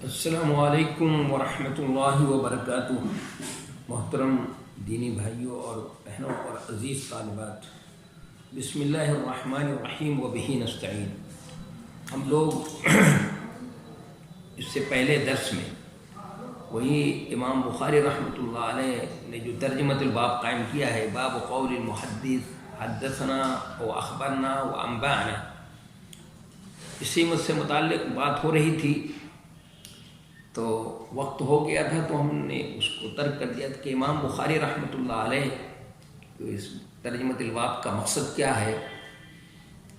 السلام علیکم ورحمۃ اللہ وبرکاتہ۔ محترم دینی بھائیوں اور بہنوں اور عزیز طالبات، بسم اللہ الرحمن الرحیم وبہ نستعین۔ ہم لوگ اس سے پہلے درس میں وہی امام بخاری رحمۃ اللہ علیہ نے جو ترجمۃ الباب قائم کیا ہے، باب قول المحدث حدثنا و اخبرنا و انبانا، اسی سے متعلق بات ہو رہی تھی تو وقت ہو گیا تھا تو ہم نے اس کو ترک کر دیا تھا کہ امام بخاری رحمۃ اللہ علیہ اس ترجمۃ الباب کا مقصد کیا ہے،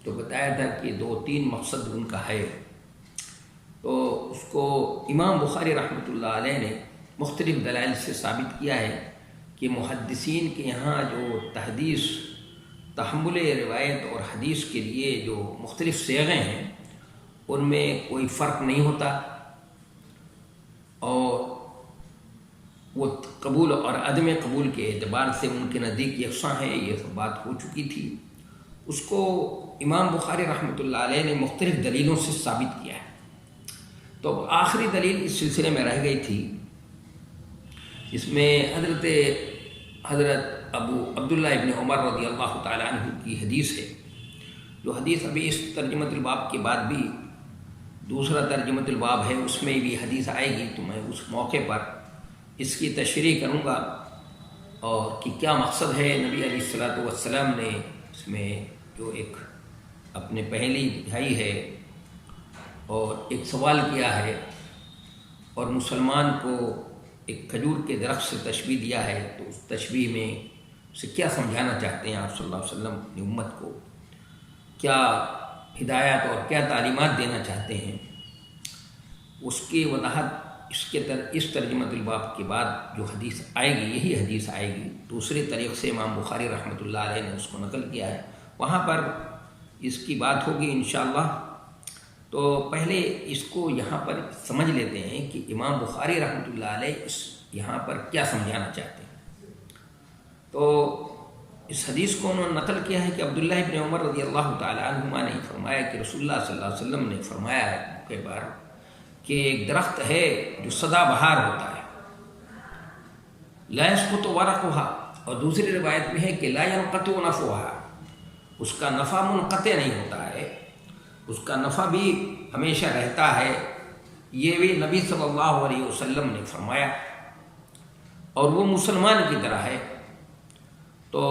تو بتایا تھا کہ 2-3 مقصد ان کا ہے۔ تو اس کو امام بخاری رحمۃ اللہ علیہ نے مختلف دلائل سے ثابت کیا ہے کہ محدثین کے یہاں جو تحدیث، تحمل روایت اور حدیث کے لیے جو مختلف صیغیں ہیں ان میں کوئی فرق نہیں ہوتا، اور وہ قبول اور عدم قبول کے اعتبار سے ان کے نزدیک یکساں ہے۔ یہ سب بات ہو چکی تھی۔ اس کو امام بخاری رحمۃ اللہ علیہ نے مختلف دلیلوں سے ثابت کیا ہے۔ تو آخری دلیل اس سلسلے میں رہ گئی تھی، اس میں حضرت ابو عبداللہ ابن عمر رضی اللہ تعالیٰ عنہ کی حدیث ہے، جو حدیث ابھی اس ترجمۃ الباب کے بعد بھی دوسرا ترجمۃ الباب ہے، اس میں بھی حدیث آئے گی، تو میں اس موقع پر اس کی تشریح کروں گا اور کہ کیا مقصد ہے۔ نبی علیہ الصلوۃ والسلام نے اس میں جو ایک اپنے پہلی بھائی ہے اور ایک سوال کیا ہے، اور مسلمان کو ایک کھجور کے درخت سے تشبیہ دیا ہے، تو اس تشبیہ میں اسے کیا سمجھانا چاہتے ہیں آپ صلی اللہ علیہ وسلم اپنی امت کو، کیا ہدایات اور کیا تعلیمات دینا چاہتے ہیں، اس کی وضاحت اس ترجمۃ الباب کے بعد جو حدیث آئے گی، یہی حدیث آئے گی، دوسرے طریق سے امام بخاری رحمۃ اللہ علیہ نے اس کو نقل کیا ہے، وہاں پر اس کی بات ہوگی انشاءاللہ۔ تو پہلے اس کو یہاں پر سمجھ لیتے ہیں کہ امام بخاری رحمۃ اللہ علیہ یہاں پر کیا سمجھانا چاہتے ہیں۔ تو اس حدیث کو انہوں نے نقل کیا ہے کہ عبداللہ ابن عمر رضی اللہ تعالیٰ عنہما نے فرمایا کہ رسول اللہ صلی اللہ علیہ وسلم نے فرمایا ہے موقع پر کہ ایک درخت ہے جو سدا بہار ہوتا ہے، لا يسقط ورقها، اور دوسری روایت میں ہے کہ لا ينقطع نفعها، اس کا نفع منقطع نہیں ہوتا ہے، اس کا نفع بھی ہمیشہ رہتا ہے۔ یہ بھی نبی صلی اللہ علیہ وسلم نے فرمایا، اور وہ مسلمان کی طرح ہے۔ تو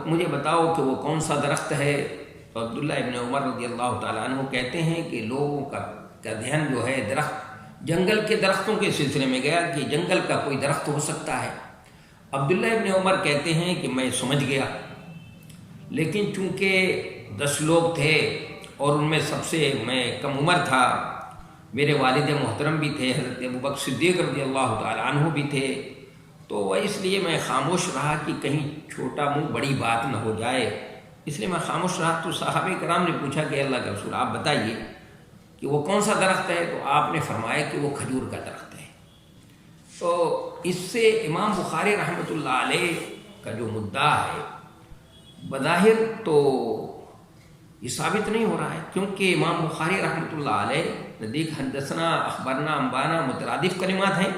مجھے بتاؤ کہ وہ کون سا درخت ہے؟ تو عبداللہ ابن عمر رضی اللہ تعالیٰ عنہ کہتے ہیں کہ لوگوں کا ذہن جو ہے درخت، جنگل کے درختوں کے سلسلے میں گیا کہ جنگل کا کوئی درخت ہو سکتا ہے۔ عبداللہ ابن عمر کہتے ہیں کہ میں سمجھ گیا، لیکن چونکہ 10 لوگ تھے اور ان میں سب سے میں کم عمر تھا، میرے والد محترم بھی تھے، حضرت ابوبکر صدیق رضی اللہ تعالیٰ عنہ بھی تھے، تو اس لیے میں خاموش رہا کہ کہیں چھوٹا منہ بڑی بات نہ ہو جائے، اس لیے میں خاموش رہا۔ تو صحابہ کرام نے پوچھا کہ اللہ کے رسول آپ بتائیے کہ وہ کون سا درخت ہے؟ تو آپ نے فرمایا کہ وہ کھجور کا درخت ہے۔ تو اس سے امام بخاری رحمۃ اللہ علیہ کا جو مدعا ہے بظاہر تو یہ ثابت نہیں ہو رہا ہے، کیونکہ امام بخاری رحمۃ اللہ علیہ نزدیک حدثنا، اخبرنا، انبانا مترادف کلمات ہیں۔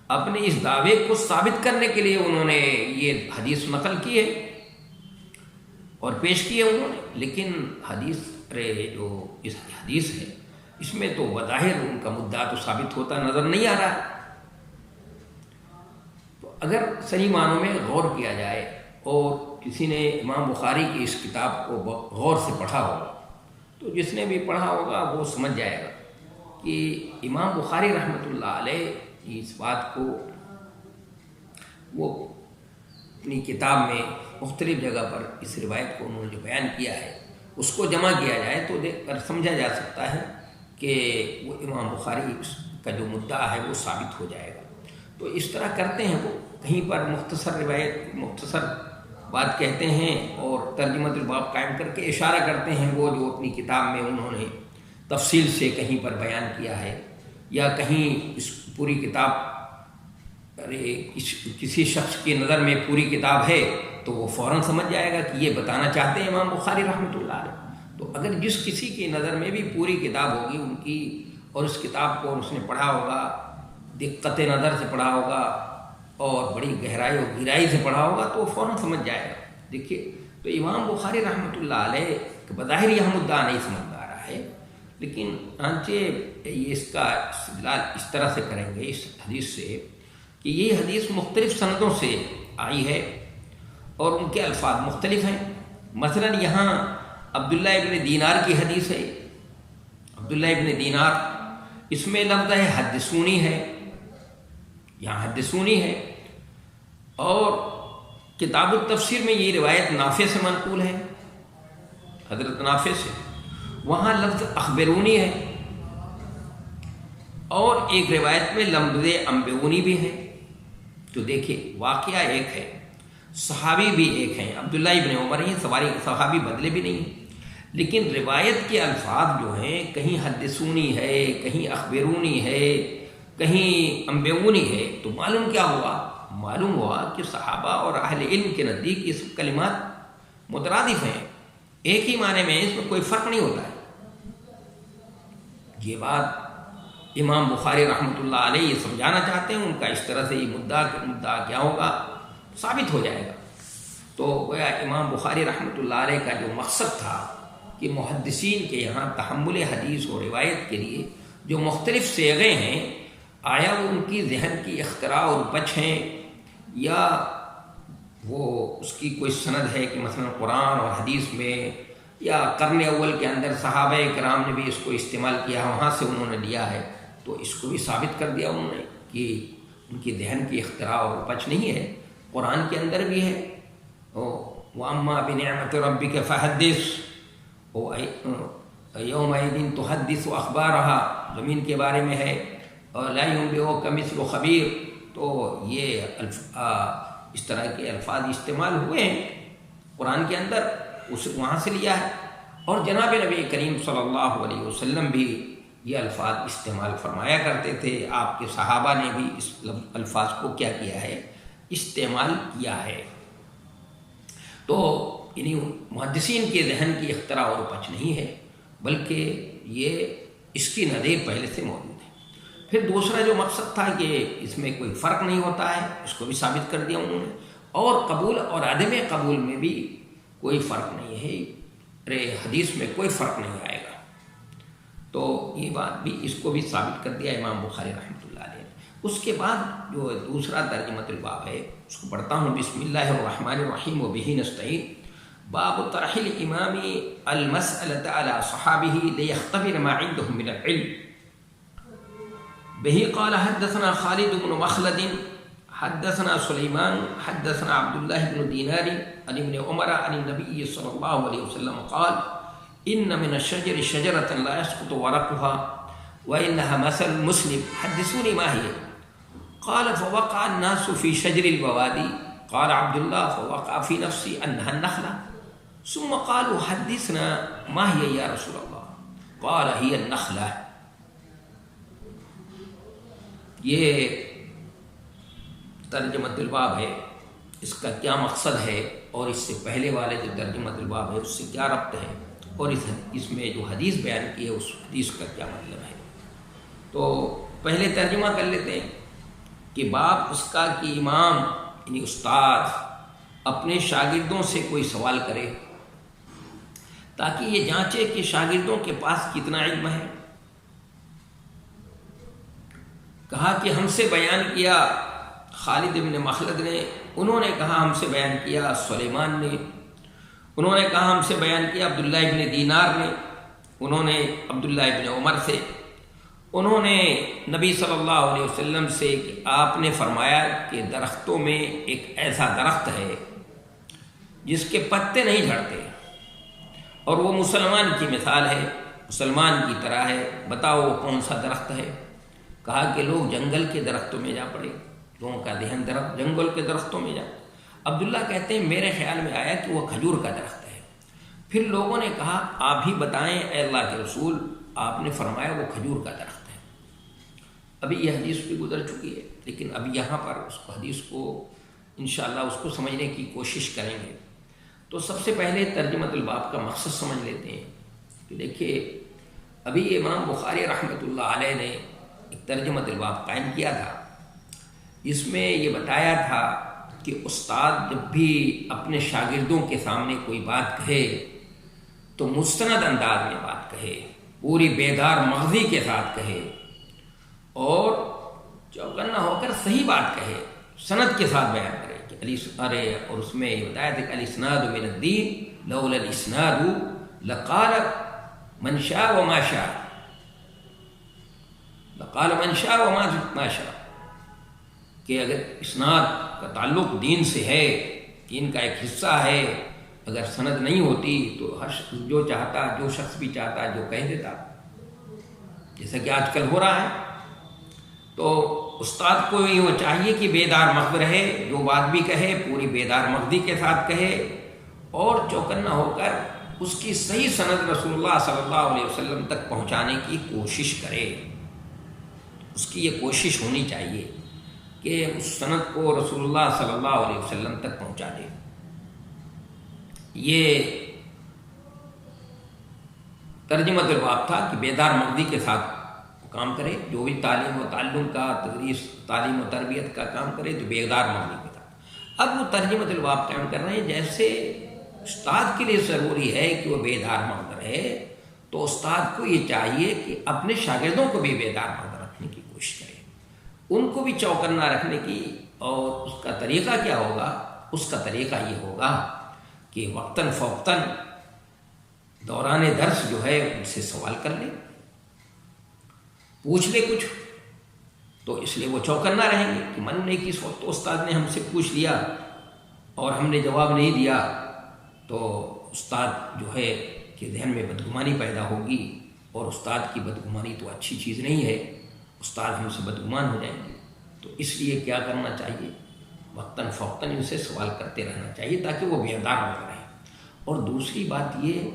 اپنے اس دعوے کو ثابت کرنے کے لیے انہوں نے یہ حدیث نقل کی ہے اور پیش کی ہے انہوں نے، لیکن جو اس حدیث ہے اس میں تو بظاہر ان کا مدعا تو ثابت ہوتا نظر نہیں آ رہا ہے۔ تو اگر صحیح معنوں میں غور کیا جائے اور کسی نے امام بخاری کی اس کتاب کو غور سے پڑھا ہوگا، تو جس نے بھی پڑھا ہوگا وہ سمجھ جائے گا کہ امام بخاری رحمۃ اللہ علیہ اس بات کو وہ اپنی کتاب میں مختلف جگہ پر اس روایت کو انہوں نے جو بیان کیا ہے اس کو جمع کیا جائے تو دیکھ کر سمجھا جا سکتا ہے کہ وہ امام بخاری کا جو مدعا ہے وہ ثابت ہو جائے گا۔ تو اس طرح کرتے ہیں، وہ کہیں پر مختصر بات کہتے ہیں اور ترجمۃ الباب قائم کر کے اشارہ کرتے ہیں، وہ جو اپنی کتاب میں انہوں نے تفصیل سے کہیں پر بیان کیا ہے، یا کہیں اس پوری کتاب کسی شخص کی نظر میں پوری کتاب ہے تو وہ فوراً سمجھ جائے گا کہ یہ بتانا چاہتے ہیں امام بخاری رحمۃ اللہ علیہ۔ تو اگر جس کسی کی نظر میں بھی پوری کتاب ہوگی، ان کی اور اس کتاب کو اس نے پڑھا ہوگا، دقت نظر سے پڑھا ہوگا اور بڑی گہرائی و گہرائی سے پڑھا ہوگا تو وہ فوراً سمجھ جائے گا۔ دیکھیے تو امام بخاری رحمۃ اللہ علیہ بظاہر یہ مدعا نہیں سمجھ پا رہا ہے، لیکن چنانچہ یہ اس کا استدلال اس طرح سے کریں گے اس حدیث سے کہ یہ حدیث مختلف سندوں سے آئی ہے اور ان کے الفاظ مختلف ہیں۔ مثلا یہاں عبداللہ ابن دینار کی حدیث ہے، عبداللہ ابن دینار، اس میں لفظ ہے حدثونی ہے، یہاں حدثونی ہے، اور کتاب التفسیر میں یہ روایت نافع سے منقول ہے، حضرت نافع سے، وہاں لفظ اخبرونی ہے، اور ایک روایت میں لفظ انبئونی بھی ہے۔ تو دیکھیے واقعہ ایک ہے، صحابی بھی ایک ہیں، عبداللہ ابن عمر ہیں، صحابی بدلے بھی نہیں ہیں، لیکن روایت کے الفاظ جو ہیں کہیں حدثونی ہے، کہیں اخبرونی ہے، کہیں انبئونی ہے، تو معلوم کیا ہوا؟ معلوم ہوا کہ صحابہ اور اہل علم کے نزدیک یہ سب کلمات مترادف ہیں، ایک ہی معنی میں، اس میں کوئی فرق نہیں ہوتا ہے۔ یہ بات امام بخاری رحمۃ اللہ علیہ یہ سمجھانا چاہتے ہیں، ان کا اس طرح سے یہ مدعا کیا ہوگا ثابت ہو جائے گا۔ تو گویا امام بخاری رحمۃ اللہ علیہ کا جو مقصد تھا کہ محدثین کے یہاں تحمل حدیث و روایت کے لیے جو مختلف صیغے ہیں، آیا وہ ان کی ذہن کی اختراع اور بچ ہیں، یا وہ اس کی کوئی سند ہے کہ مثلا قرآن اور حدیث میں یا قرن اول کے اندر صحابہ کرام نے بھی اس کو استعمال کیا، وہاں سے انہوں نے لیا ہے، تو اس کو بھی ثابت کر دیا انہوں نے کہ ان کی ذہن کی اختراع اور بچ نہیں ہے، قرآن کے اندر بھی ہے۔ وَأَمَّا بِنِعْمَةِ رَبِّكَ فَحَدِّثْ يَوْمَئِذٍ تُحَدِّثُ أَخْبَارَهَا، زمین کے بارے میں ہے، اور لَا يُنبِئُكَ مِثْلُ خَبِيرٍ، تو یہ اس طرح کے الفاظ استعمال ہوئے ہیں قرآن کے اندر، اس وہاں سے لیا ہے، اور جناب نبی کریم صلی اللہ علیہ وسلم بھی یہ الفاظ استعمال فرمایا کرتے تھے، آپ کے صحابہ نے بھی اس الفاظ کو کیا کیا ہے؟ استعمال کیا ہے۔ تو یعنی محدثین کے ذہن کی اختراع اور پچ نہیں ہے، بلکہ یہ اس کی نظیر پہلے سے موجود ہے۔ پھر دوسرا جو مقصد تھا کہ اس میں کوئی فرق نہیں ہوتا ہے، اس کو بھی ثابت کر دیا انہوں نے، اور قبول اور عدم قبول میں بھی کوئی فرق نہیں ہے، حدیث میں کوئی فرق نہیں آئے گا۔ تو یہ بات بھی، اس کو بھی ثابت کر دیا امام بخاری رحمۃ اللہ علیہ نے۔ اس کے بعد جو دوسرا ترجمۃ الباب ہے اس کو پڑھتا ہوں۔ بسم اللہ الرحمن الرحیم وبہ نستعین۔ باب طرح الامام المسألة على صحابه ليختبر ما عندهم من العلم۔ به قال حدثنا خالد بن مخلد حدثنا سليمان حدثنا عبد الله بن دينار عن ابن عمر عن النبي صلى الله عليه وسلم قال إن من الشجر شجرة لا يسقط ورقها وإنها مثل المسلم حدثوني ما هي؟ قال فوقع الناس في شجر البوادي، قال عبد الله فوقع في نفسي أنها النخلة، ثم قالوا حدثنا ما هي يا رسول الله؟ قال هي النخلة۔ یہ ترجمۃ الباب ہے، اس کا کیا مقصد ہے اور اس سے پہلے والے جو ترجمۃ الباب ہے اس سے کیا ربط ہے، اور اس میں جو حدیث بیان کی ہے اس حدیث کا کیا مطلب ہے۔ تو پہلے ترجمہ کر لیتے ہیں کہ باب اس کا کہ امام یعنی استاد اپنے شاگردوں سے کوئی سوال کرے تاکہ یہ جانچے کہ شاگردوں کے پاس کتنا علم ہے۔ کہا کہ ہم سے بیان کیا خالد بن مخلد نے، انہوں نے کہا ہم سے بیان کیا سلیمان نے، انہوں نے کہا ہم سے بیان کیا عبداللہ ابن دینار نے، انہوں نے عبداللہ ابن عمر سے، انہوں نے نبی صلی اللہ علیہ وسلم سے کہ آپ نے فرمایا کہ درختوں میں ایک ایسا درخت ہے جس کے پتے نہیں جھڑتے، اور وہ مسلمان کی مثال ہے، مسلمان کی طرح ہے، بتاؤ وہ کون سا درخت ہے؟ کہا کہ لوگ جنگل کے درختوں میں جا پڑے، لوگوں کا ذہن جنگل کے درختوں میں جا۔ عبداللہ کہتے ہیں میرے خیال میں آیا کہ وہ کھجور کا درخت ہے۔ پھر لوگوں نے کہا آپ ہی بتائیں اے اللہ کے رسول، آپ نے فرمایا وہ کھجور کا درخت ہے۔ ابھی یہ حدیث بھی گزر چکی ہے، لیکن اب یہاں پر اس حدیث کو انشاءاللہ اس کو سمجھنے کی کوشش کریں گے۔ تو سب سے پہلے ترجمۃ الباب کا مقصد سمجھ لیتے ہیں کہ دیکھیے ابھی امام بخاری رحمۃ اللہ علیہ نے ایک ترجمۃ الباب قائم کیا تھا، جس میں یہ بتایا تھا کہ استاد جب بھی اپنے شاگردوں کے سامنے کوئی بات کہے تو مستند انداز میں بات کہے، پوری بیدار مغزی کے ساتھ کہے اور چوکنا ہو کر صحیح بات کہے، سند کے ساتھ بیان کرے کہ اور اس میں یہ بتایا تھا کہ الاسناد من الدین لولا الاسناد لقال من شاء وما شاء، لقال من شاء وما شاء، کہ اگر اسناد کا تعلق دین سے ہے، دین کا ایک حصہ ہے، اگر سند نہیں ہوتی تو ہر شخص جو چاہتا، جو شخص بھی چاہتا جو کہہ دیتا، جیسا کہ آج کل ہو رہا ہے۔ تو استاد کو یہ وہ چاہیے کہ بیدار مغز رہے، جو بات بھی کہے پوری بیدار مغزی کے ساتھ کہے اور چوکنا ہو کر اس کی صحیح سند رسول اللہ صلی اللہ علیہ وسلم تک پہنچانے کی کوشش کرے۔ اس کی یہ کوشش ہونی چاہیے کہ اس سند کو رسول اللہ صلی اللہ علیہ وسلم تک پہنچا دے۔ یہ ترجمۃ الباب تھا کہ بیدار مغزی کے ساتھ کام کرے، جو بھی تعلیم و تعلم کا، تدریس، تعلیم و تربیت کا کام کرے تو بیدار مغزی کے ساتھ۔ اب وہ ترجمۃ الباب قائم کر رہے ہیں، جیسے استاد کے لیے ضروری ہے کہ وہ بیدار مغز رہے، تو استاد کو یہ چاہیے کہ اپنے شاگردوں کو بھی بیدار مغز رکھنے کی کوشش کرے، ان کو بھی چوکنا رکھنے کی۔ اور اس کا طریقہ کیا ہوگا؟ اس کا طریقہ یہ ہوگا کہ وقتاً فوقتاً دوران درس جو ہے ان سے سوال کر لے، پوچھ لے کچھ، تو اس لیے وہ چوکنا رہیں گے کہ من نے کس وقت استاد نے ہم سے پوچھ لیا اور ہم نے جواب نہیں دیا تو استاد جو ہے کہ ذہن میں بدگمانی پیدا ہوگی، اور استاد کی بدگمانی تو اچھی چیز نہیں ہے، استاد ہم سے بدگمان ہو جائیں گے۔ تو اس لیے کیا کرنا چاہیے؟ وقتاً فوقتاً ان سے سوال کرتے رہنا چاہیے تاکہ وہ بیدار ہو رہیں۔ اور دوسری بات یہ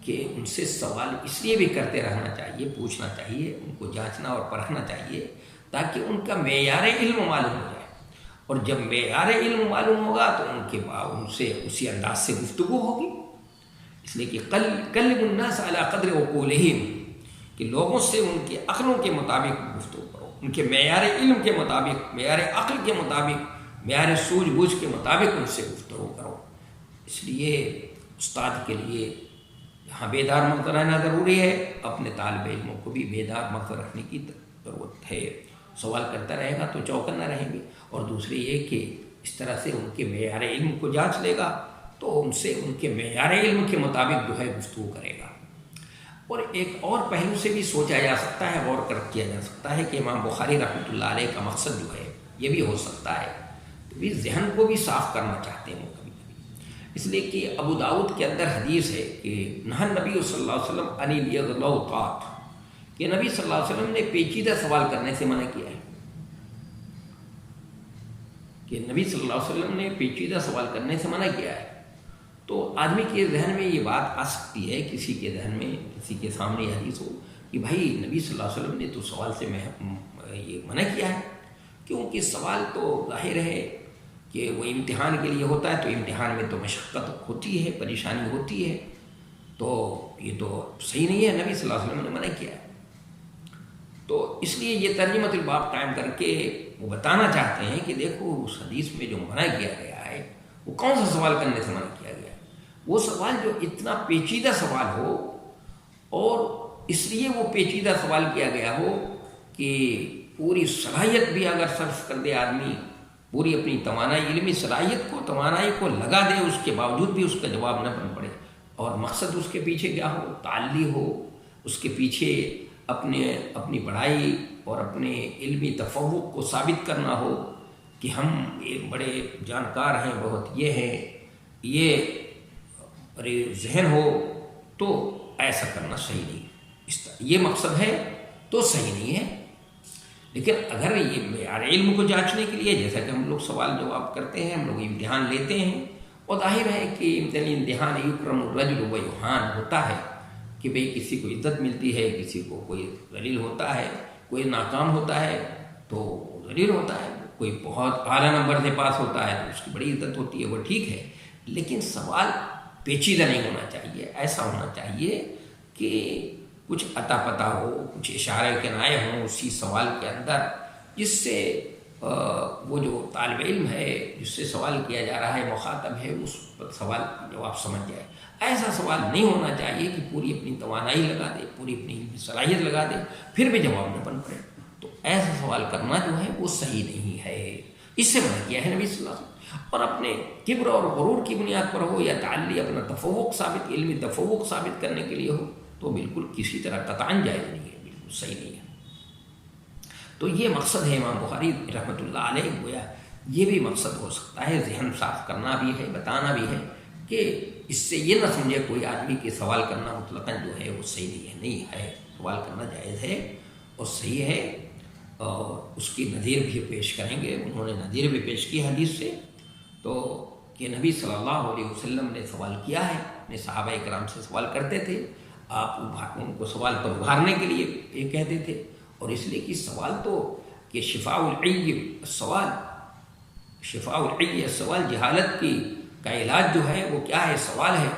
کہ ان سے سوال اس لیے بھی کرتے رہنا چاہیے، پوچھنا چاہیے، ان کو جانچنا اور پرکھنا چاہیے تاکہ ان کا معیار علم معلوم ہو جائے، اور جب معیار علم معلوم ہوگا تو ان سے اسی انداز سے گفتگو ہوگی۔ اس لیے کہ کلم الناس علی قدر عقولہم، کہ لوگوں سے ان کے عقلوں کے مطابق گفتگو کرو، ان کے معیار علم کے مطابق، معیار عقل کے مطابق، معیار سوجھ بوجھ کے مطابق ان سے گفتگو کرو۔ اس لیے استاد کے لیے یہاں بیدار مغز رہنا ضروری ہے، اپنے طالب علموں کو بھی بیدار مغز رکھنے کی ضرورت ہے۔ سوال کرتا رہے گا تو چوکنا رہیں گے، اور دوسری یہ کہ اس طرح سے ان کے معیار علم کو جانچ لے گا تو ان سے ان کے معیار علم کے مطابق جو ہے گفتگو کرے گا۔ اور ایک اور پہلو سے بھی سوچا جا سکتا ہے، غور کیا جا سکتا ہے کہ امام بخاری رحمۃ اللہ علیہ کا مقصد جو ہے یہ بھی ہو سکتا ہے کہ ذہن کو بھی صاف کرنا چاہتے ہیں وہ کبھی کبھی، اس لیے کہ ابو داؤد کے اندر حدیث ہے کہ نہى النبی صلی اللہ علیہ وسلم عن الیغلوطات، کہ نبی صلی اللہ علیہ وسلم نے پیچیدہ سوال کرنے سے منع کیا ہے، کہ نبی صلی اللہ علیہ وسلم نے پیچیدہ سوال کرنے سے منع کیا ہے۔ تو آدمی کے ذہن میں یہ بات آ سکتی ہے، کسی کے ذہن میں، کسی کے سامنے یہ حدیث ہو کہ بھائی نبی صلی اللہ علیہ وسلم نے تو سوال سے یہ منع کیا ہے، کیونکہ سوال تو ظاہر ہے کہ وہ امتحان کے لیے ہوتا ہے، تو امتحان میں تو مشقت ہوتی ہے، پریشانی ہوتی ہے، تو یہ تو صحیح نہیں ہے، نبی صلی اللہ علیہ وسلم نے منع کیا ہے۔ تو اس لیے یہ ترجمۃ الباب قائم کر کے وہ بتانا چاہتے ہیں کہ دیکھو اس حدیث میں جو منع کیا گیا ہے وہ کون سا سوال کرنے سے منع کیا گیا ہے؟ وہ سوال جو اتنا پیچیدہ سوال ہو، اور اس لیے وہ پیچیدہ سوال کیا گیا ہو کہ پوری صلاحیت بھی اگر صرف کر دے آدمی، پوری اپنی توانائی، علمی صلاحیت کو، توانائی کو لگا دے، اس کے باوجود بھی اس کا جواب نہ بن پڑے، اور مقصد اس کے پیچھے کیا ہو؟ تعلی ہو، اس کے پیچھے اپنی بڑائی اور اپنے علمی تفوق کو ثابت کرنا ہو کہ ہم ایک بڑے جانکار ہیں، بہت یہ ہیں، یہ بڑے ذہن ہو، تو ایسا کرنا صحیح نہیں، اس طرح یہ مقصد ہے تو صحیح نہیں ہے۔ لیکن اگر یہ معیار علم کو جانچنے کے لیے، جیسا کہ ہم لوگ سوال جواب کرتے ہیں، ہم لوگ امتحان لیتے ہیں، اور ظاہر ہے کہ امتحان یکرم الرجل و یہان ہوتا ہے کہ بھئی کسی کو عزت ملتی ہے، کسی کو کوئی ذلیل ہوتا ہے، کوئی ناکام ہوتا ہے تو ذلیل ہوتا ہے، کوئی بہت اعلیٰ نمبر سے پاس ہوتا ہے تو اس کی بڑی عزت ہوتی ہے، وہ ٹھیک ہے، لیکن سوال پیچیدہ نہیں ہونا چاہیے، ایسا ہونا چاہیے کہ کچھ عطا پتہ ہو، کچھ اشارے کنائے ہوں اسی سوال کے اندر، جس سے وہ جو طالب علم ہے جس سے سوال کیا جا رہا ہے، مخاطب ہے، اس پر سوال جواب سمجھ جائے۔ ایسا سوال نہیں ہونا چاہیے کہ پوری اپنی توانائی لگا دے، پوری اپنی علمی صلاحیت لگا دے، پھر بھی جواب نہ بن پڑے۔ تو ایسا سوال کرنا جو ہے وہ صحیح نہیں ہے، اس سے منع کیا ہے نبی صلی اللہ علیہ وسلم۔ اور اپنے کبر اور غرور کی بنیاد پر ہو، یا تعلی اپنا تفوق ثابت، علمی تفوق ثابت کرنے کے لیے ہو، تو بالکل کسی طرح قطعاً جائز نہیں ہے، بالکل صحیح نہیں ہے۔ تو یہ مقصد ہے امام بخاری رحمۃ اللہ علیہ، گویا یہ بھی مقصد ہو سکتا ہے، ذہن صاف کرنا بھی ہے، بتانا بھی ہے کہ اس سے یہ نہ سمجھے کوئی آدمی کہ سوال کرنا مطلقاً جو ہے وہ صحیح نہیں ہے، نہیں ہے، سوال کرنا جائز ہے اور صحیح ہے، اور اس کی نظیر بھی پیش کریں گے۔ انہوں نے نظیر بھی پیش کی حدیث سے، تو کہ نبی صلی اللہ علیہ وسلم نے سوال کیا ہے، اپنے صحابہ کرام سے سوال کرتے تھے، آپ ان کو سوال پر ابھارنے کے لیے یہ کہتے تھے، اور اس لیے کہ سوال تو کہ شفاء العی السوال، شفاء العی السوال، جہالت کا علاج جو ہے وہ کیا ہے؟ سوال ہے۔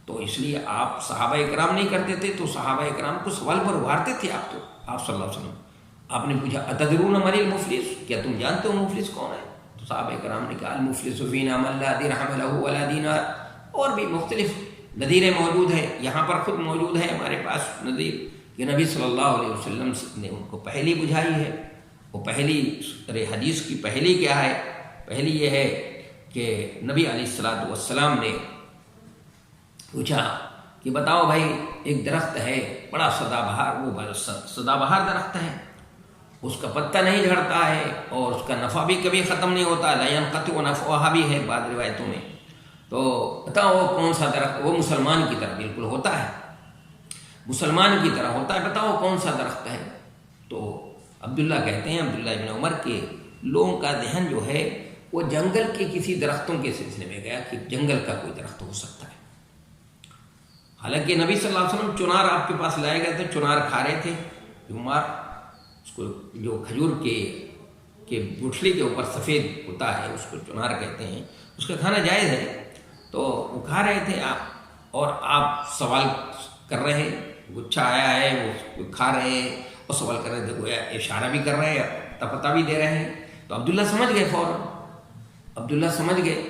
تو اس لیے آپ صحابہ کرام نہیں کرتے تھے، تو صحابہ کرام کو سوال پر ابھارتے تھے آپ، تو آپ صلی اللہ علیہ وسلم آپ نے پوچھا اتدرون من المفلس، کیا تم جانتے ہو مفلس کون ہے؟ تو صحابہ کرام نے کہا المفلس فینا من لا درہم لہ ولا دینار، اور بھی مختلف نظیریں موجود ہیں، یہاں پر خود موجود ہے ہمارے پاس نظیر، کہ نبی صلی اللہ علیہ وسلم نے ان کو پہلی بجھائی ہے۔ وہ پہلی حدیث کی پہلی کیا ہے؟ پہلی یہ ہے کہ نبی علیہ الصلوۃ والسلام نے پوچھا کہ بتاؤ بھائی، ایک درخت ہے بڑا سدا بہار، وہ سدا بہار درخت ہے، اس کا پتا نہیں جھڑتا ہے اور اس کا نفع بھی کبھی ختم نہیں ہوتا، لا ينقطع نفعها بھی ہے بعض روایتوں میں۔ تو بتاؤ وہ کون سا درخت؟ وہ مسلمان کی طرح بالکل ہوتا ہے، مسلمان کی طرح ہوتا ہے، بتاؤ کون سا درخت ہے؟ تو عبداللہ کہتے ہیں، عبداللہ ابن عمر کے لوگوں کا ذہن جو ہے وہ جنگل کے کسی درختوں کے سلسلے میں گیا کہ جنگل کا کوئی درخت ہو سکتا ہے۔ حالانکہ نبی صلی اللہ علیہ وسلم چنار آپ کے پاس لائے گئے تھے، چنار کھا رہے تھے، بیمار، اس کو جو کھجور کے گٹھلی کے اوپر سفید ہوتا ہے اس کو چنار کہتے ہیں، اس کا کھانا جائز ہے، تو وہ کھا رہے تھے آپ، اور آپ سوال کر رہے ہیں، گچھا آیا ہے وہ کھا رہے ہیں اور سوال کر رہے تھے، گویا اشارہ بھی کر رہے ہیں، پتہ بھی دے رہے ہیں۔ تو عبداللہ سمجھ گئے، فوراً عبداللہ سمجھ گئے۔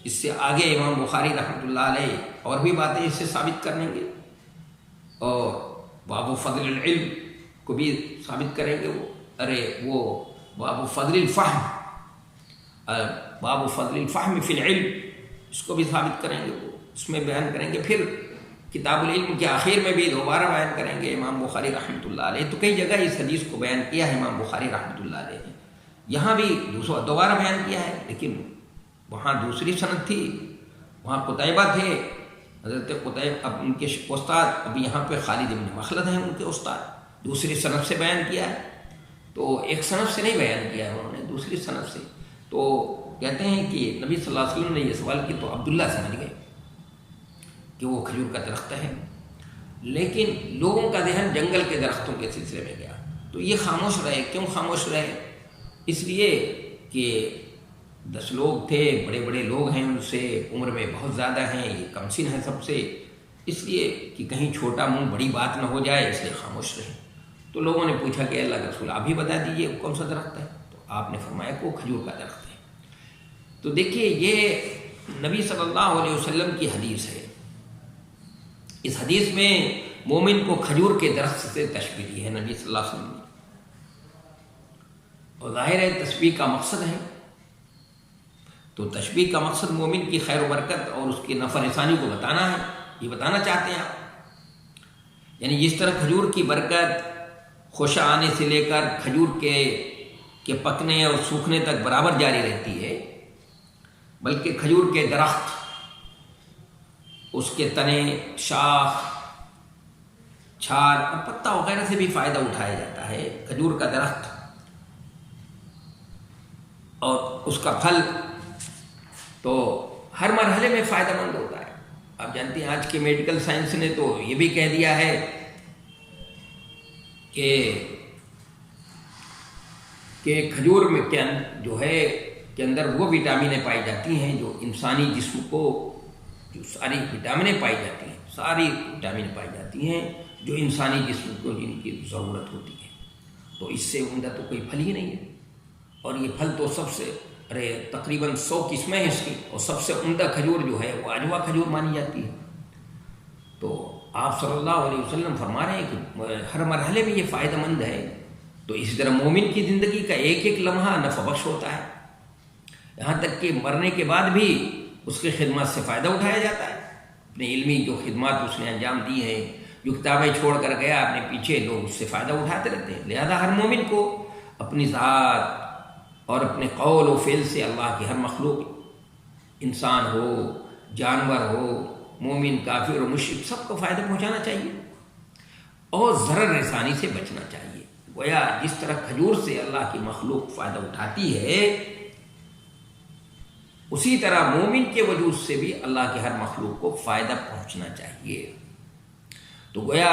اس سے آگے امام بخاری رحمۃ اللہ علیہ اور بھی باتیں اس سے ثابت کریں گے، اور باب فضل العلم کو بھی ثابت کریں گے، وہ باب فضل الفہم، باب فضل الفہم فی العلم، اس کو بھی ثابت کریں گے، وہ اس میں بیان کریں گے۔ پھر کتاب العلم کے آخر میں بھی دوبارہ بیان کریں گے امام بخاری رحمۃ اللہ علیہ۔ تو کئی جگہ اس حدیث کو بیان کیا ہے امام بخاری رحمۃ اللہ علیہ نے، یہاں بھی دوبارہ بیان کیا ہے، لیکن وہاں دوسری سند تھی، وہاں قتیبہ تھے، حضرت قتیبہ اب ان کے استاد، اب یہاں پہ خالد بن مخلد ہیں ان کے استاد، دوسری سند سے بیان کیا ہے، تو ایک سند سے نہیں بیان کیا ہے انہوں نے، دوسری سند سے۔ تو کہتے ہیں کہ نبی صلی اللہ علیہ وسلم نے یہ سوال کی تو عبداللہ سمجھ گئے کہ وہ کھجور کا درخت ہے، لیکن لوگوں کا ذہن جنگل کے درختوں کے سلسلے میں گیا، تو یہ خاموش رہے۔ کیوں خاموش رہے؟ اس لیے کہ 10 لوگ تھے، بڑے بڑے لوگ ہیں، ان سے عمر میں بہت زیادہ ہیں، یہ کم سن ہے سب سے، اس لیے کہ کہیں چھوٹا منہ بڑی بات نہ ہو جائے، اس لیے خاموش رہے۔ تو لوگوں نے پوچھا کہ اللہ کے رسول آپ بھی بتا دیجیے کون سا درخت ہے، تو آپ نے فرمایا کہ وہ کھجور کا درخت ہے۔ تو دیکھیے یہ نبی صلی اللہ علیہ وسلم کی حدیث ہے، اس حدیث میں مومن کو کھجور کے درخت سے تشبیہ دی ہے نبی صلی اللہ علیہ وسلم نے، اور ظاہر ہے تشبیہ کا مقصد ہے، تو تشبیہ کا مقصد مومن کی خیر و برکت اور اس کی نفع رسانی کو بتانا ہے، یہ بتانا چاہتے ہیں آپ۔ یعنی جس طرح کھجور کی برکت خوشا آنے سے لے کر کھجور کے پکنے اور سوکھنے تک برابر جاری رہتی ہے، بلکہ کھجور کے درخت، اس کے تنے، شاخ، چھال اور پتا وغیرہ سے بھی فائدہ اٹھایا جاتا ہے، کھجور کا درخت اور اس کا پھل تو ہر مرحلے میں فائدہ مند ہوتا ہے۔ آپ جانتے ہیں آج کے میڈیکل سائنس نے تو یہ بھی کہہ دیا ہے کہ کھجور میں جو ہے کے اندر وہ وٹامنیں پائی جاتی ہیں جو انسانی جسم کو، جو ساری وٹامنیں پائی جاتی ہیں، ساری وٹامنیں پائی جاتی ہیں جو انسانی جسم کو جن کی ضرورت ہوتی ہے، تو اس سے عمدہ تو کوئی پھل ہی نہیں ہے۔ اور یہ پھل تو سب سے تقریباً 100 قسمیں ہیں اس کی، اور سب سے عمدہ کھجور جو ہے وہ اجوا کھجور مانی جاتی ہے۔ تو آپ صلی اللہ علیہ وسلم فرما رہے ہیں کہ ہر مرحلے میں یہ فائدہ مند ہے۔ تو اسی طرح مومن کی زندگی کا ایک ایک لمحہ نفع بخش ہوتا ہے، یہاں تک کہ مرنے کے بعد بھی اس کی خدمات سے فائدہ اٹھایا جاتا ہے۔ اپنے علمی جو خدمات اس نے انجام دی ہیں، جو کتابیں چھوڑ کر گیا اپنے پیچھے، لوگ اس سے فائدہ اٹھاتے رہتے ہیں۔ لہذا ہر مومن کو اپنی ذات اور اپنے قول و فعل سے اللہ کی ہر مخلوق، انسان ہو، جانور ہو، مومن، کافر و مشرک، سب کو فائدہ پہنچانا چاہیے اور ضرر رسانی سے بچنا چاہیے۔ گویا جس طرح کھجور سے اللہ کی مخلوق فائدہ اٹھاتی ہے، اسی طرح مومن کے وجود سے بھی اللہ کے ہر مخلوق کو فائدہ پہنچنا چاہیے۔ تو گویا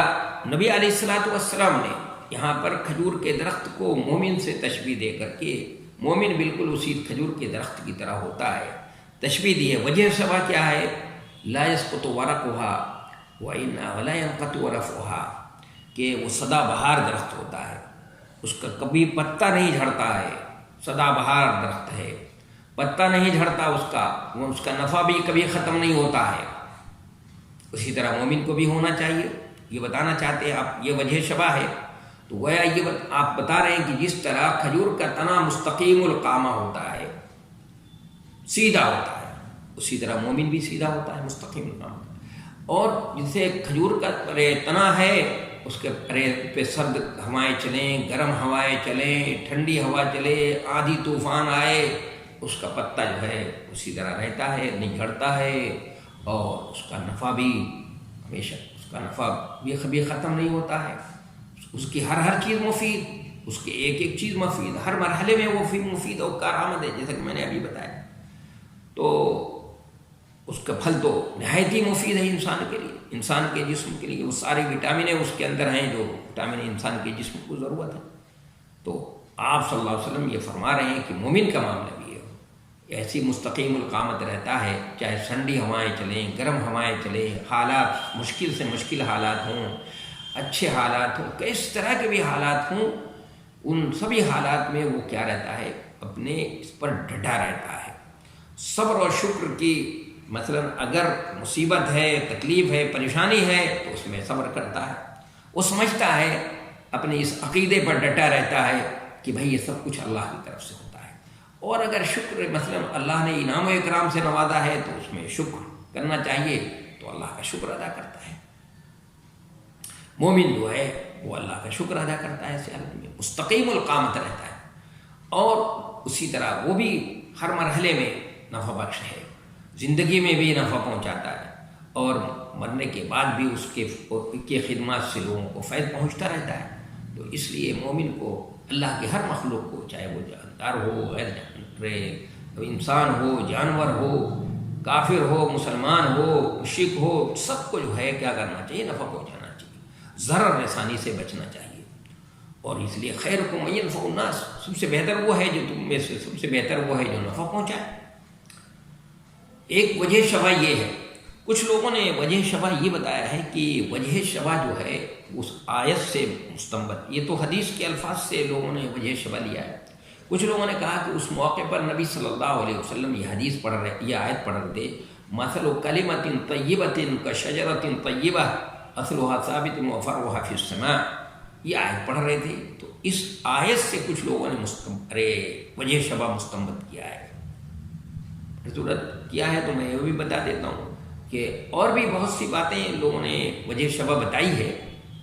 نبی علیہ الصلوۃ والسلام نے یہاں پر کھجور کے درخت کو مومن سے تشبیہ دے کر کے، مومن بالکل اسی کھجور کے درخت کی طرح ہوتا ہے، تشبیہ دی ہے۔ وجہ شبہ کیا ہے؟ لا يسقط ورقها ولا ينقطع رفعها، کہ وہ سدا بہار درخت ہوتا ہے، اس کا کبھی پتہ نہیں جھڑتا ہے، سدا بہار درخت ہے، پتہ نہیں جھڑتا اس کا نفع بھی کبھی ختم نہیں ہوتا ہے۔ اسی طرح مومن کو بھی ہونا چاہیے، یہ بتانا چاہتے ہیں آپ، یہ وجہ شبہ ہے۔ تو گویا یہ آپ بتا رہے ہیں کہ جس طرح کھجور کا تنا مستقیم القامہ ہوتا ہے، سیدھا ہوتا ہے، اسی طرح مومن بھی سیدھا ہوتا ہے، مستقیم القامہ۔ اور جسے کھجور کا تنا ہے، اس کے پہ سرد ہوائیں چلیں، گرم ہوائیں چلیں، ٹھنڈی ہوا چلے، آندھی طوفان آئے، اس کا پتا جو ہے اسی طرح رہتا ہے، نہیں جھڑتا ہے، اور اس کا نفع بھی ہمیشہ، اس کا نفع بھی کبھی ختم نہیں ہوتا ہے۔ اس کی ہر چیز مفید، اس کی ایک ایک چیز مفید، ہر مرحلے میں وہ مفید اور کارآمد ہے، جیسا کہ میں نے ابھی بتایا۔ تو اس کا پھل تو نہایت ہی مفید ہے انسان کے لیے، انسان کے جسم کے لیے۔ وہ سارے وٹامنیں اس کے اندر ہیں جو وٹامن انسان کے جسم کو ضرورت ہے۔ تو آپ صلی اللہ علیہ وسلم یہ فرما رہے ہیں کہ مومن کا معاملہ بھی ہے، ایسی مستقیم القامت رہتا ہے، چاہے ٹھنڈی ہوائیں چلیں، گرم ہوائیں چلیں، حالات مشکل سے مشکل حالات ہوں، اچھے حالات ہوں، کس طرح کے بھی حالات ہوں، ان سبھی حالات میں وہ کیا رہتا ہے؟ اپنے اس پر ڈٹا رہتا ہے۔ صبر اور شکر کی، مثلا اگر مصیبت ہے، تکلیف ہے، پریشانی ہے، تو اس میں صبر کرتا ہے، وہ سمجھتا ہے، اپنے اس عقیدے پر ڈٹا رہتا ہے کہ بھئی یہ سب کچھ اللہ کی طرف سے ہوتا ہے۔ اور اگر شکر، مثلا اللہ نے انعام و اکرام سے نوازا ہے تو اس میں شکر کرنا چاہیے، تو اللہ کا شکر ادا کرتا ہے۔ مومن جو ہے وہ اللہ کا شکر ادا کرتا ہے، اس حالت میں مستقیم القامت رہتا ہے، اور اسی طرح وہ بھی ہر مرحلے میں نفع بخش ہے، زندگی میں بھی نفع پہنچاتا ہے، اور مرنے کے بعد بھی اس کے خدمات سے لوگوں کو فائدہ پہنچتا رہتا ہے۔ تو اس لیے مومن کو اللہ کے ہر مخلوق کو، چاہے وہ جاندار ہو، غیر جاندار، انسان ہو، جانور ہو، کافر ہو، مسلمان ہو، مشرک ہو، سب کو جو ہے کیا کرنا چاہیے؟ نفع پہنچانا چاہیے، ضرر رسانی سے بچنا چاہیے۔ اور اس لیے خیرکم من ینفع الناس، سب سے بہتر وہ ہے جو تم میں سے، سب سے بہتر وہ ہے جو نفع پہنچائے۔ ایک وجہ شبہ یہ ہے، کچھ لوگوں نے وجہ شبہ یہ بتایا ہے کہ وجہ شبہ جو ہے اس آیت سے مستنبط، یہ تو حدیث کے الفاظ سے لوگوں نے وجہ شبہ لیا ہے۔ کچھ لوگوں نے کہا کہ اس موقع پر نبی صلی اللہ علیہ وسلم یہ حدیث پڑھ رہے، یہ آیت پڑھ رہے تھے، مثل کلمۃ طیبۃ کشجرۃ طیبہ اصلها ثابت وفرعها فی السماء، یہ آیت پڑھ رہے تھے۔ تو اس آیت سے کچھ لوگوں نے وجہ شبہ مستنبط کیا ہے، ضرورت کیا ہے تو میں یہ بھی بتا دیتا ہوں کہ اور بھی بہت سی باتیں لوگوں نے وجہ شبہ بتائی ہے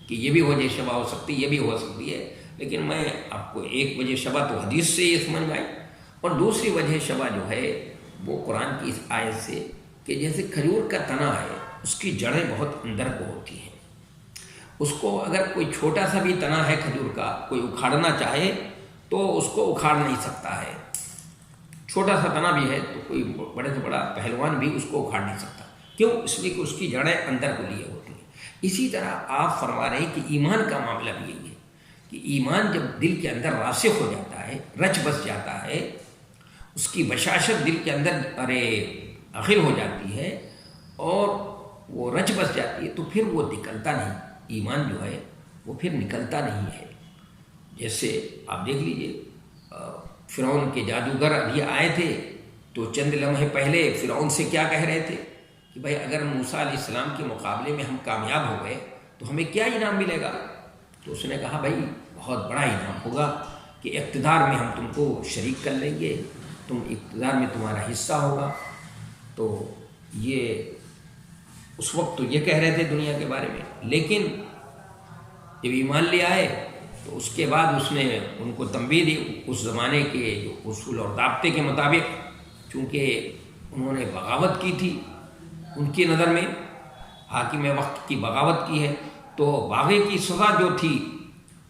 کہ یہ بھی وجہ شبہ ہو سکتی ہے، یہ بھی ہو سکتی ہے، لیکن میں آپ کو ایک وجہ شبہ تو حدیث سے یہ سمجھ میں آئی، اور دوسری وجہ شبہ جو ہے وہ قرآن کی اس آیت سے، کہ جیسے کھجور کا تنا ہے، اس کی جڑیں بہت اندر کو ہوتی ہیں، اس کو اگر کوئی چھوٹا سا بھی تنا ہے کھجور کا، کوئی اکھاڑنا چاہے تو اس کو اکھاڑ نہیں سکتا ہے، چھوٹا سا تنا بھی ہے تو کوئی بڑے سے بڑا پہلوان بھی اس کو اکھاڑ نہیں سکتا، کیوں؟ اس لیے کہ اس کی جڑیں اندر کو لیے ہوتی ہیں۔ اسی طرح آپ فرما رہے ہیں کہ ایمان کا معاملہ بھی یہی ہے کہ ایمان جب دل کے اندر راسخ ہو جاتا ہے، رچ بس جاتا ہے، اس کی بشاشت دل کے اندر داخل ہو جاتی ہے اور وہ رچ بس جاتی ہے، تو پھر وہ نکلتا نہیں، ایمان جو ہے وہ پھر نکلتا نہیں ہے۔ جیسے آپ دیکھ لیجئے فرعون کے جادوگر ابھی آئے تھے تو چند لمحے پہلے فرعون سے کیا کہہ رہے تھے کہ بھائی اگر موسیٰ علیہ السلام کے مقابلے میں ہم کامیاب ہو گئے تو ہمیں کیا انعام ملے گا؟ تو اس نے کہا بھائی بہت بڑا انعام ہوگا کہ اقتدار میں ہم تم کو شریک کر لیں گے، تم اقتدار میں تمہارا حصہ ہوگا۔ تو یہ اس وقت تو یہ کہہ رہے تھے دنیا کے بارے میں، لیکن جب ایمان لے آئے تو اس کے بعد اس نے ان کو تنبیہ دی اس زمانے کے جو اصول اور ضابطے کے مطابق، چونکہ انہوں نے بغاوت کی تھی، ان کی نظر میں حاکم وقت کی بغاوت کی ہے، تو باغی کی سزا جو تھی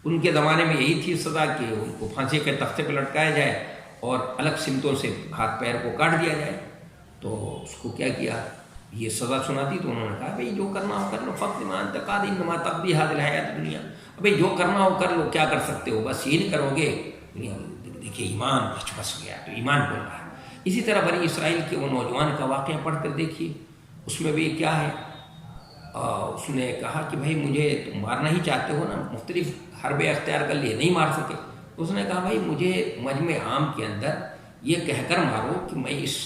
ان کے زمانے میں یہی تھی سزا کہ ان کو پھانسی کے تختے پہ لٹکایا جائے اور الگ سمتوں سے ہاتھ پیر کو کاٹ دیا جائے۔ تو اس کو کیا یہ سزا سنا دی تو انہوں نے کہا بھئی جو کرنا ہو کر لو، فقط ایمان تقاضی انما تقضی هذه الحیات الدنیا، بھئی جو کرنا ہو کر لو، کیا کر سکتے ہو، بس یہ نہیں کرو گے۔ دیکھیے ایمان پھنس گیا تو ایمان بول رہا ہے۔ اسی طرح بنی اسرائیل کے وہ نوجوان کا واقعہ پڑھ کر دیکھیے، اس میں بھی کیا ہے، اس نے کہا کہ بھائی مجھے تم مارنا ہی چاہتے ہو نا، مختلف حربیں اختیار کر لیے، نہیں مار سکے۔ اس نے کہا بھائی مجھے مجمع عام کے اندر یہ کہہ کر مارو کہ میں اس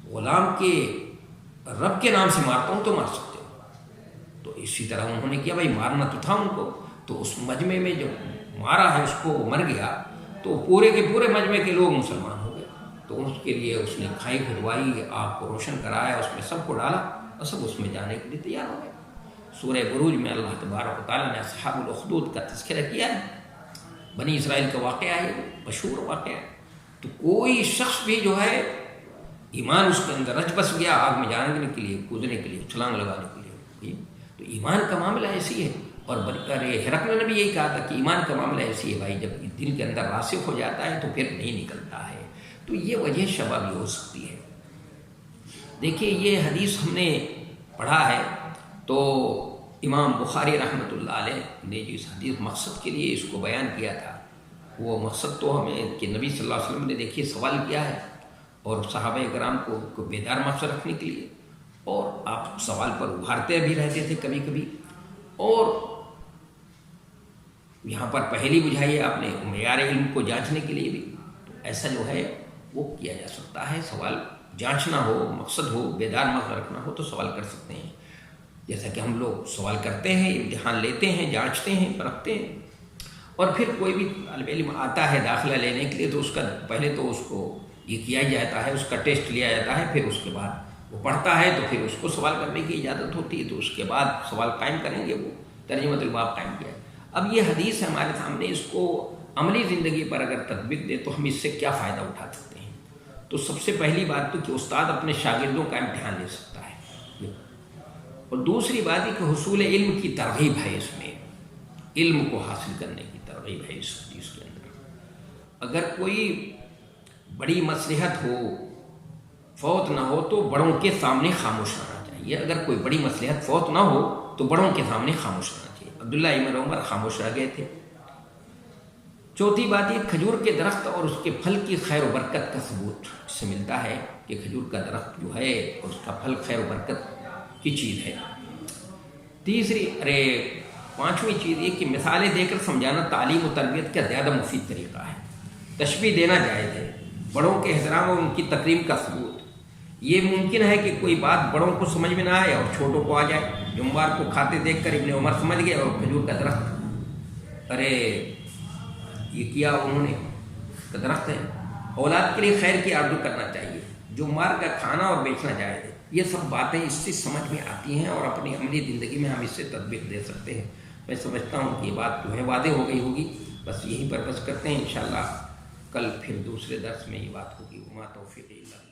غلام کے رب کے نام سے مارتا ہوں تو مار سکتے ہو۔ تو اسی طرح انہوں نے کیا، بھائی مارنا تو تھا ان کو، تو اس مجمع میں جو مارا ہے اس کو مر گیا تو پورے کے پورے مجمع کے لوگ مسلمان ہو گئے۔ تو اس کے لیے اس نے کھائی کھدوائی، آگ کو روشن کرایا، اس میں سب کو ڈالا اور سب اس میں جانے کے لیے تیار ہو گئے۔ سورہ بروج میں اللہ تبارک و تعالیٰ نے اصحاب الاخدود کا تذکرہ کیا ہے، بنی اسرائیل کا واقعہ ہے، مشہور واقعہ ہے۔ تو کوئی شخص بھی جو ہے ایمان اس کے اندر رچ بس گیا آگ میں جانے کے لیے، کودنے کے لیے، چھلانگ لگانے کے لیے، تو ایمان کا معاملہ ایسی ہے۔ اور ہرقل نے بھی یہی کہا تھا کہ ایمان کا معاملہ ایسی ہے بھائی، جب دل کے اندر راسخ ہو جاتا ہے تو پھر نہیں نکلتا ہے۔ تو یہ وجہ شبہ بھی ہو سکتی ہے۔ دیکھیے یہ حدیث ہم نے پڑھا ہے تو امام بخاری رحمۃ اللہ علیہ نے جو اس حدیث مقصد کے لیے اس کو بیان کیا تھا، وہ مقصد تو ہمیں کہ نبی صلی اللہ علیہ وسلم نے دیکھیے سوال کیا ہے اور صحابہ کرام کو بیدار مقصد رکھنے کے لیے، اور آپ سوال پر ابھارتے بھی رہتے تھے کبھی کبھی، اور یہاں پر پہلی بجھائی آپ نے معیار علم کو جانچنے کے لیے بھی، تو ایسا جو ہے وہ کیا جا سکتا ہے۔ سوال جانچنا ہو، مقصد ہو، بیدار مقصد رکھنا ہو تو سوال کر سکتے ہیں، جیسا کہ ہم لوگ سوال کرتے ہیں، امتحان لیتے ہیں، جانچتے ہیں، پرکھتے ہیں۔ اور پھر کوئی بھی طالب علم آتا ہے داخلہ لینے کے لیے تو اس کا پہلے تو اس کو یہ کیا جاتا ہے، اس کا ٹیسٹ لیا جاتا ہے، پھر اس کے بعد وہ پڑھتا ہے تو پھر اس کو سوال کرنے کی اجازت ہوتی ہے، تو اس کے بعد سوال قائم کریں گے، وہ ترجمۃ الباب قائم کیا ہے۔ اب یہ حدیث ہے ہمارے سامنے، اس کو عملی زندگی پر اگر تطبیق دے تو ہم اس سے کیا فائدہ اٹھا سکتے ہیں؟ تو سب سے پہلی بات تو کہ استاد اپنے شاگردوں کا امتحان لے سکتا ہے، اور دوسری بات یہ کہ حصول علم کی ترغیب ہے، اس میں علم کو حاصل کرنے کی ترغیب ہے اس حدیث کے اندر۔ اگر کوئی بڑی مصلحت ہو، فوت نہ ہو تو بڑوں کے سامنے خاموش رہنا چاہیے۔ اگر کوئی بڑی مصلحت فوت نہ ہو تو بڑوں کے سامنے خاموش رہنا چاہیے۔ عبداللہ ابن عمر خاموش رہ گئے تھے۔ چوتھی بات یہ کھجور کے درخت اور اس کے پھل کی خیر و برکت کا ثبوت اس سے ملتا ہے کہ کھجور کا درخت جو ہے اور اس کا پھل خیر و برکت کی چیز ہے۔ پانچویں چیز یہ کہ مثالیں دے کر سمجھانا تعلیم و تربیت کا زیادہ مفید طریقہ ہے۔ تشبیہ دینا جائز ہے، بڑوں کے احترام اور ان کی تکریم کا ثبوت۔ یہ ممکن ہے کہ کوئی بات بڑوں کو سمجھ میں نہ آئے اور چھوٹوں کو آ جائے۔ جمبار کو کھاتے دیکھ کر ابن عمر سمجھ گئے اور کھجور کا درخت یہ کیا انہوں نے، درخت ہے۔ اولاد کے لیے خیر کی آرزو کرنا چاہیے، جمبار کا کھانا اور بیچنا جائز ہے۔ یہ سب باتیں اس سے سمجھ میں آتی ہیں اور اپنی عملی زندگی میں ہم اس سے تطبیق دے سکتے ہیں۔ میں سمجھتا ہوں کہ یہ بات جو ہے واضح ہو گئی ہوگی، بس یہیں پر بس کرتے ہیں۔ انشاءاللہ کل پھر دوسرے درس میں یہ بات ہوگی۔ وما توفیق الا باللہ۔